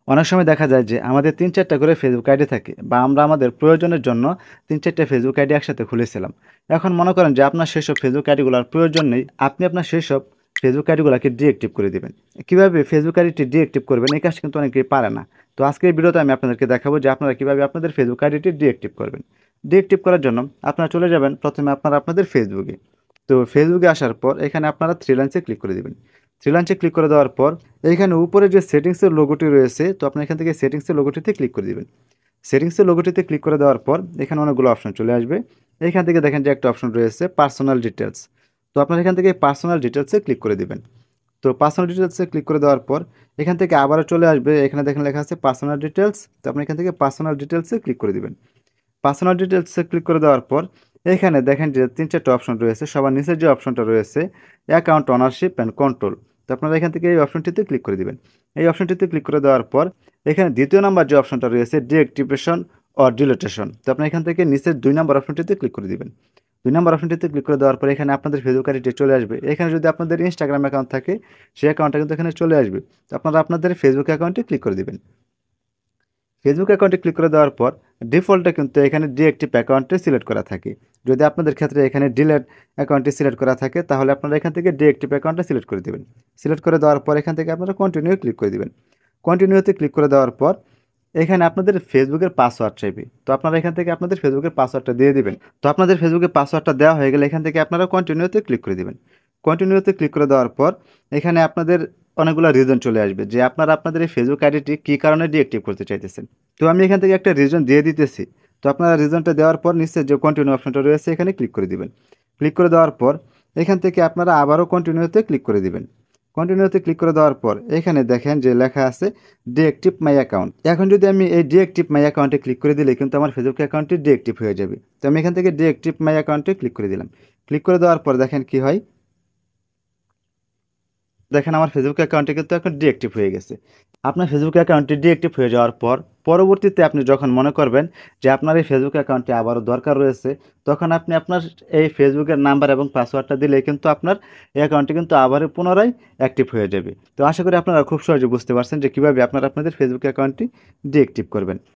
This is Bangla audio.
অনেক সময় দেখা যায় যে আমাদের ৩-৪টা করে ফেসবুক আইডি থাকে বা আমরা আমাদের প্রয়োজনের জন্য ৩-৪টা ফেসবুক আইডি একসাথে খুলেছিলাম। এখন মনে করেন যে আপনার সেসব ফেসবুক আইডিগুলো আর প্রয়োজন নেই। আপনি আপনার সেসব ফেসবুক আইডিগুলোকে ডিএক্টিভ করে দিবেন। কিভাবে ফেসবুক আইডিটি ডিএক্টিভ করবেন এই কাজটা কিন্তু অনেকেই পারে না। তো আজকের এই ভিডিওতে আমি আপনাদেরকে দেখাবো যে আপনারা কিভাবে আপনাদের ফেসবুক আইডিটি ডিএক্টিভ করবেন। ডিএক্টিভ করার জন্য আপনারা চলে যাবেন প্রথমে আপনারা আপনাদের ফেসবুকে। তো ফেসবুকে আসার পর এখানে আপনারা থ্রি লাইনসে ক্লিক করে দিবেন। থ্রি লাইনসে ক্লিক করে দেওয়ার পর এইখানে উপরে যে সেটিংসের লোগোটি রয়েছে, তো আপনি এখান থেকে সেটিংসের লোগোটিতে ক্লিক করে দিবেন। সেটিংসের লোগোটিতে ক্লিক করে দেওয়ার পর এখানে অনেকগুলো অপশন চলে আসবে। এইখান থেকে দেখেন যে একটা অপশন রয়েছে পার্সোনাল ডিটেলস। তো আপনার এখান থেকে পার্সোনাল ডিটেলসে ক্লিক করে দিবেন। তো পার্সোনাল ডিটেলসে ক্লিক করে দেওয়ার পর এখান থেকে আবারও চলে আসবে, এখানে দেখেন লেখা আছে পার্সোনাল ডিটেলস। তো আপনি এখান থেকে পার্সোনাল ডিটেলসে ক্লিক করে দিবেন। পার্সোনাল ডিটেলসে ক্লিক করে দেওয়ার পর এখানে দেখেন যে ৩-৪টা অপশন রয়েছে। সবার নিচের যে অপশনটা রয়েছে অ্যাকাউন্ট ওনারশিপ অ্যান্ড কন্ট্রোল। তো আপনারা এখান থেকে এই অপশনটিতে ক্লিক করে দিবেন। এই অপশনটিতে ক্লিক করে দেওয়ার পর এখানে দ্বিতীয় নাম্বার যে অপশনটা রয়েছে ডিএক্টিভেশন অর ডিলিটেশন। তো আপনি এখান থেকে নিচের ২ নাম্বার অপশনটিতে ক্লিক করে দিবেন। ২ নাম্বার অপশনটিতে ক্লিক করে দেওয়ার পর এখানে আপনাদের ফেসবুক আইডিটি চলে আসবে। এখানে যদি আপনাদের ইনস্টাগ্রাম অ্যাকাউন্ট থাকে সেই অ্যাকাউন্টটা কিন্তু এখানে চলে আসবে। তো আপনারা আপনাদের ফেসবুক অ্যাকাউন্টে ক্লিক করে দিবেন। ফেসবুক অ্যাকাউন্টে ক্লিক করে দেওয়ার পর ডিফল্টে কিন্তু এখানে ডিএক্টিভ অ্যাকাউন্টে সিলেক্ট করা থাকে। যদি আপনাদের ক্ষেত্রে এখানে ডিলেট অ্যাকাউন্টটি সিলেক্ট করা থাকে তাহলে আপনারা এখান থেকে ডিএক্টিভ অ্যাকাউন্টটা সিলেক্ট করে দেবেন। সিলেক্ট করে দেওয়ার পর এখান থেকে আপনারা কন্টিনিউ ক্লিক করে দিবেন। কন্টিনিউতে ক্লিক করে দেওয়ার পর এখানে আপনাদের ফেসবুকের পাসওয়ার্ড চাইবে। তো আপনারা এখান থেকে আপনাদের ফেসবুকের পাসওয়ার্ডটা দিয়ে দিবেন। তো আপনাদের ফেসবুকের পাসওয়ার্ডটা দেওয়া হয়ে গেলে এখান থেকে আপনারা কন্টিনিউতে ক্লিক করে দিবেন। কন্টিনিউতে ক্লিক করে দেওয়ার পর এখানে আপনাদের অনেকগুলো রিজন চলে আসবে যে আপনারা আপনাদের এই ফেসবুক আইডিটি কী কারণে ডিএক্টিভ করতে চাইতেছেন। তো আমি এখান থেকে একটা রিজন দিয়ে দিতেছি। তো আপনারা রিজনটা দেওয়ার পর নিচে যে কন্টিনিউ অপশনটা রয়েছে এখানে ক্লিক করে দিবেন। ক্লিক করে দেওয়ার পর এখান থেকে আপনারা আবারও কন্টিনিউতে ক্লিক করে দিবেন। কন্টিনিউতে ক্লিক করে দেওয়ার পর এখানে দেখেন যে লেখা আছে ডিএক্টিভ মাই অ্যাকাউন্ট। এখন যদি আমি এই ডিএক্টিভ মাই অ্যাকাউন্টে ক্লিক করে দিলে কিন্তু আমার ফেসবুক অ্যাকাউন্টটি ডিএক্টিভ হয়ে যাবে। তো আমি এখান থেকে ডিএক্টিভ মাই অ্যাকাউন্টে ক্লিক করে দিলাম। ক্লিক করে দেওয়ার পর দেখেন কি হয়। দেখেন আমার ফেসবুক অ্যাকাউন্টটি কিন্তু এখন ডিএক্টিভ হয়ে গেছে। আপনার ফেসবুক অ্যাকাউন্টটি ডিএক্টিভ হয়ে যাওয়ার পর পরবর্তীতে আপনি যখন মনে করবেন যে আপনার এই ফেসবুক অ্যাকাউন্টটি আবারও দরকার রয়েছে, তখন আপনি আপনার এই ফেসবুকের নাম্বার এবং পাসওয়ার্ডটা দিলেই কিন্তু আপনার এই অ্যাকাউন্টটি কিন্তু আবারও পুনরায় অ্যাক্টিভ হয়ে যাবে। তো আশা করি আপনারা খুব সহজে বুঝতে পারছেন যে কীভাবে আপনারা আপনাদের ফেসবুক অ্যাকাউন্টটি ডিএক্টিভ করবেন।